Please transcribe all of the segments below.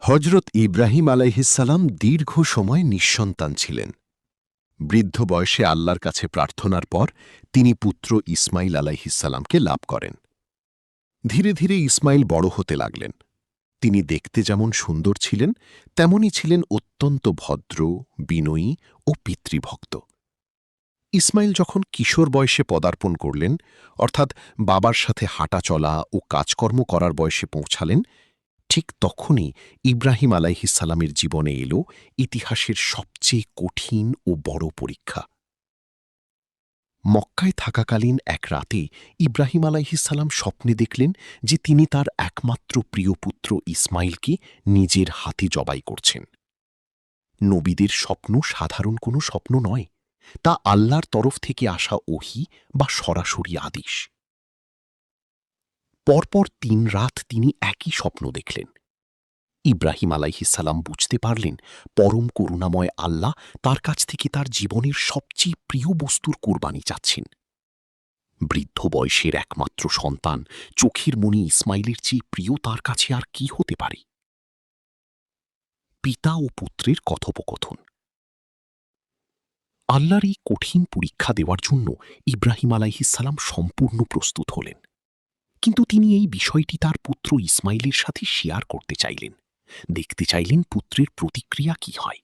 হজরত ইব্রাহিম আলাইহিসসালাম দীর্ঘ সময় নিঃসন্তান ছিলেন। বৃদ্ধ বয়সে আল্লাহর কাছে প্রার্থনার পর তিনি পুত্র ইসমাইল আলাইহিসসালামকে লাভ করেন। ধীরে ধীরে ইসমাইল বড় হতে লাগলেন। তিনি দেখতে যেমন সুন্দর ছিলেন, তেমনি ছিলেন অত্যন্ত ভদ্র, বিনয়ী ও পিতৃভক্ত। ইসমাইল যখন কিশোর বয়সে পদার্পণ করলেন, অর্থাৎ বাবার সাথে হাঁটা চলা ও কাজকর্ম করার বয়সে পৌঁছালেন, ঠিক তখনই ইব্রাহিম আলাইহিসসালামের জীবনে এল ইতিহাসের সবচেয়ে কঠিন ও বড় পরীক্ষা। মক্কায় থাকাকালীন এক রাতে ইব্রাহিম আলাইহিসসালাম স্বপ্নে দেখলেন যে তিনি তার একমাত্র প্রিয় পুত্র ইসমাইলকে নিজের হাতে জবাই করছেন। নবীদের স্বপ্ন সাধারণ কোনো স্বপ্ন নয়, তা আল্লাহর তরফ থেকে আসা ওহী বা সরাসরি আদেশ। পরপর ৩ রাত তিনি একই স্বপ্ন দেখলেন। ইব্রাহিম আলাইহিসসালাম বুঝতে পারলেন পরম করুণাময় আল্লাহ তার কাছ থেকে তার জীবনের সবচেয়ে প্রিয় বস্তুর কোরবানি চাচ্ছেন। বৃদ্ধ বয়সের একমাত্র সন্তান, চোখের মণি ইসমাইলের চেয়ে প্রিয় তার কাছে আর কি হতে পারে? পিতা ও পুত্রের কথোপকথন। আল্লাহর এই কঠিন পরীক্ষা দেওয়ার জন্য ইব্রাহিম আলাইহিসসালাম সম্পূর্ণ প্রস্তুত হলেন। কিন্তু তিনি এই বিষয়টি তার পুত্র ইসমাইলের সাথে শেয়ার করতে চাইলেন, দেখতে চাইলেন পুত্রের প্রতিক্রিয়া কি হয়।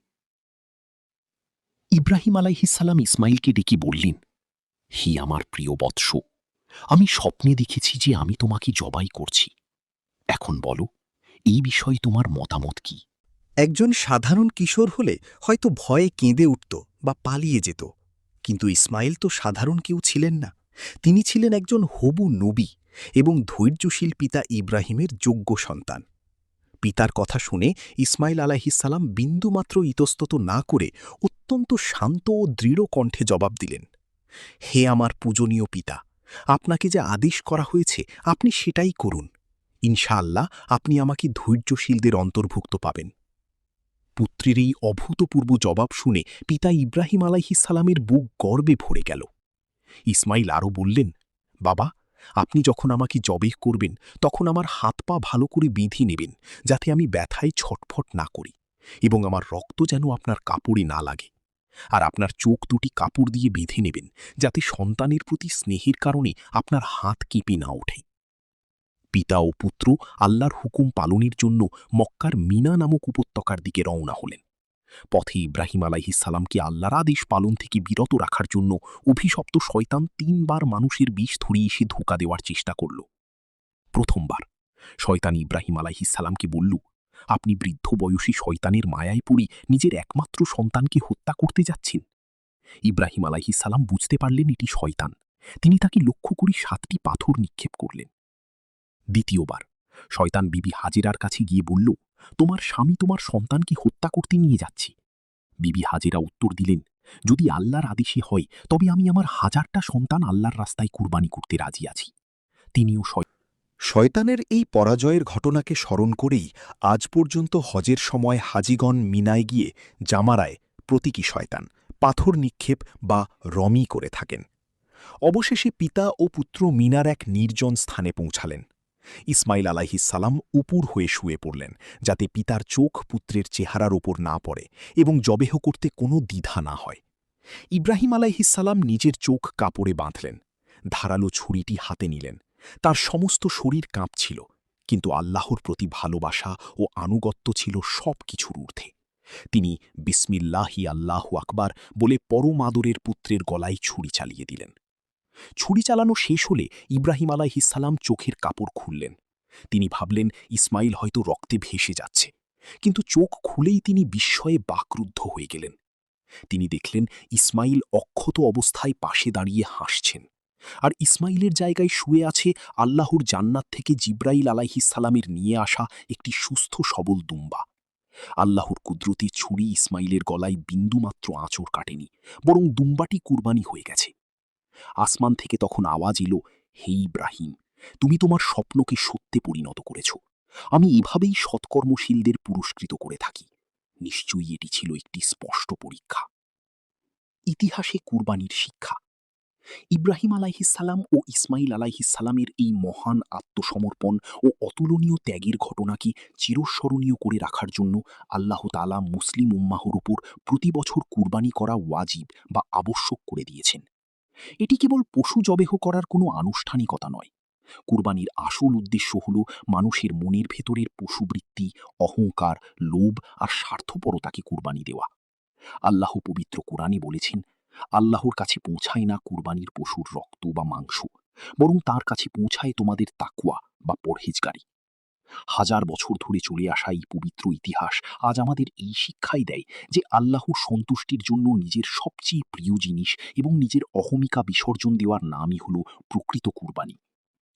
ইব্রাহিম আলাইহিসসালাম ইসমাইলকে ডেকে বললেন, হি আমার প্রিয় বৎস, আমি স্বপ্নে দেখেছি যে আমি তোমাকে জবাই করছি। এখন বলো, এই বিষয়ে তোমার মতামত কি? একজন সাধারণ কিশোর হলে হয়তো ভয়ে কেঁদে উঠত বা পালিয়ে যেত, কিন্তু ইসমাইল তো সাধারণ কেউ ছিলেন না। তিনি ছিলেন একজন হবু নবী এবং ধৈর্যশীল পিতা ইব্রাহিমের যোগ্য সন্তান। পিতার কথা শুনে ইসমাইল আলাইহিসসালাম বিন্দুমাত্র ইতস্তত না করে অত্যন্ত শান্ত ও দৃঢ় কণ্ঠে জবাব দিলেন, হে আমার পূজনীয় পিতা, আপনাকে যে আদেশ করা হয়েছে আপনি সেটাই করুন। ইনশাআল্লাহ আপনি আমাকে ধৈর্যশীলদের অন্তর্ভুক্ত পাবেন। পুত্রের এই অভূতপূর্ব জবাব শুনে পিতা ইব্রাহিম আলাইহিসসালামের বুক গর্বে ভরে গেল। ইসমাইল আরও বললেন, বাবা, আপনি যখন আমাকে জবেহ করবেন তখন আমার হাত পা ভালো করে বেঁধে নেবেন, যাতে আমি ব্যথায় ছটফট না করি, এবং আমার রক্ত যেন আপনার কাপড়ে না লাগে। আর আপনার চোখ দুটি কাপড় দিয়ে বেঁধে নেবেন, যাতে সন্তানের প্রতি স্নেহের কারণে আপনার হাত কেঁপে না ওঠে। পিতা ও পুত্র আল্লাহর হুকুম পালনের জন্য মক্কার মিনা নামক উপত্যকার দিকে রওনা হলেন। পথে ইব্রাহিম আলাইহিসসালামকে আল্লাহর আদেশ পালন থেকে বিরত রাখার জন্য অভিশপ্ত শয়তান ৩ বার মানুষের বিষ ধরিয়ে এসে ধোঁকা দেওয়ার চেষ্টা করল। প্রথমবার শয়তান ইব্রাহিম আলাইহিসসালামকে বলল, আপনি বৃদ্ধ বয়সী শয়তানের মায়ায় পড়ে নিজের একমাত্র সন্তানকে হত্যা করতে যাচ্ছেন। ইব্রাহিম আলাইহিসসালাম বুঝতে পারলেন এটি শয়তান। তিনি তাকে লক্ষ্য করে 7টি পাথর নিক্ষেপ করলেন। দ্বিতীয়বার শয়তান বিবি হাজেরার কাছে গিয়ে বলল, তোমার স্বামী তোমার সন্তানকে হত্যা করতে নিয়ে যাচ্ছে। বিবি হাজেরা উত্তর দিলেন, যদি আল্লাহর আদেশে হয় তবে আমি আমার 1000টা সন্তান আল্লাহর রাস্তায় কুরবানি করতে রাজি আছি। তিনিও শয়তানের এই পরাজয়ের ঘটনাকে স্মরণ করেই আজ পর্যন্ত হজের সময় হাজিগণ মিনায় গিয়ে জামারায় প্রতীকী শয়তান পাথর নিক্ষেপ বা রমি করে থাকেন। অবশেষে পিতা ও পুত্র মিনার এক নির্জন স্থানে পৌঁছালেন। ইসমাইল আলাইহিসসালাম উপুর হয়ে শুয়ে পড়লেন, যাতে পিতার চোখ পুত্রের চেহারার ওপর না পড়ে এবং জবেহ করতে কোনো দ্বিধা না হয়। ইব্রাহিম আলাইহিসসালাম নিজের চোখ কাপড়ে বাঁধলেন, ধারালো ছুরিটি হাতে নিলেন। তার সমস্ত শরীর কাঁপছিল, কিন্তু আল্লাহর প্রতি ভালোবাসা ও আনুগত্য ছিল সব কিছুর ঊর্ধ্বে। তিনি বিসমিল্লাহি আল্লাহু আকবার বলে পরম আদরের পুত্রের গলায় ছুরি চালিয়ে দিলেন। ছুরি চালানো শেষ হলে ইব্রাহিম আলাইহিসসালাম চোখের কাপড় খুললেন। তিনি ভাবলেন ইসমাইল হয়তো রক্তে ভেসে যাচ্ছে, কিন্তু চোখ খুলেই তিনি বিস্ময়ে বাকরুদ্ধ হয়ে গেলেন। তিনি দেখলেন ইসমাইল অক্ষত অবস্থায় পাশে দাঁড়িয়ে হাসছেন, আর ইসমাইলের জায়গায় শুয়ে আছে আল্লাহর জান্নাত থেকে জিব্রাইল আলাইহিসসালামের নিয়ে আসা একটি সুস্থ সবল দুম্বা। আল্লাহর কুদরতে ছুরি ইসমাইলের গলায় বিন্দুমাত্র আঁচড় কাটেনি, বরং দুম্বাটি কুরবানি হয়ে গেছে। আসমান থেকে তখন আওয়াজ এলো, হে ইব্রাহিম, তুমি তোমার স্বপ্নকে সত্যে পরিণত করেছ। আমি এভাবেই সৎকর্মশীলদের পুরস্কৃত করে থাকি। নিশ্চয়ই এটি ছিল একটি স্পষ্ট পরীক্ষা। ইতিহাসে কুরবানির শিক্ষা। ইব্রাহিম আলাইহিসসালাম ও ইসমাইল আলাইহিসসালামের এই মহান আত্মসমর্পণ ও অতুলনীয় ত্যাগের ঘটনাকে চিরস্মরণীয় করে রাখার জন্য আল্লাহ তাআলা মুসলিম উম্মাহর উপর প্রতি বছর কুরবানি করা ওয়াজিব বা আবশ্যক করে দিয়েছেন। এটি কেবল পশু জবেহ করার কোনো আনুষ্ঠানিকতা নয়। কুরবানির আসল উদ্দেশ্য হল মানুষের মনের ভেতরের পশুবৃত্তি, অহংকার, লোভ আর স্বার্থপরতাকে কুরবানি দেওয়া। আল্লাহ পবিত্র কোরআনে বলেছেন, আল্লাহর কাছে পৌঁছায় না কুরবানির পশুর রক্ত বা মাংস, বরং তার কাছে পৌঁছায় তোমাদের তাকওয়া বা পরহেজগারি। হাজার বছর ধরে চলে আসা এই পবিত্র ইতিহাস আজ আমাদের এই শিক্ষাই দেয় যে আল্লাহর সন্তুষ্টির জন্য নিজের সবচেয়ে প্রিয় জিনিস এবং নিজের অহমিকা বিসর্জন দেওয়ার নামই হল প্রকৃত কুরবানি।